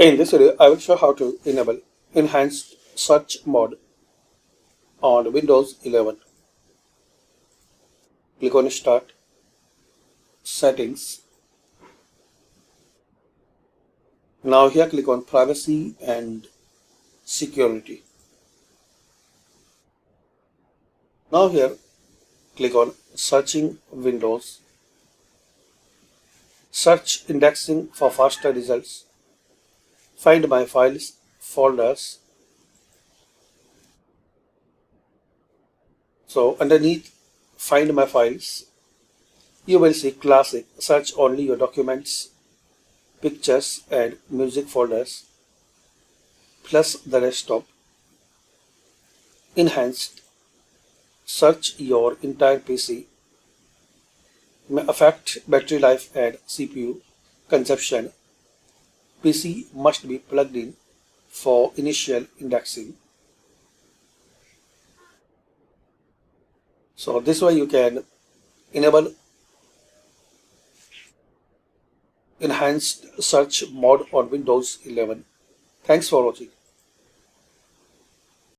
In this video, I will show how to enable enhanced search mode on Windows 11. Click on Start, Settings. Now here click on Privacy and Security. Now here click on Searching Windows. Search indexing for faster results. Find my files, folders. So underneath Find my files, you will see Classic. Search only your documents, pictures and music folders plus the desktop. Enhanced, search your entire PC. May affect battery life and CPU consumption. PC must be plugged in for initial indexing. So this way you can enable enhanced search mode on Windows 11. Thanks for watching.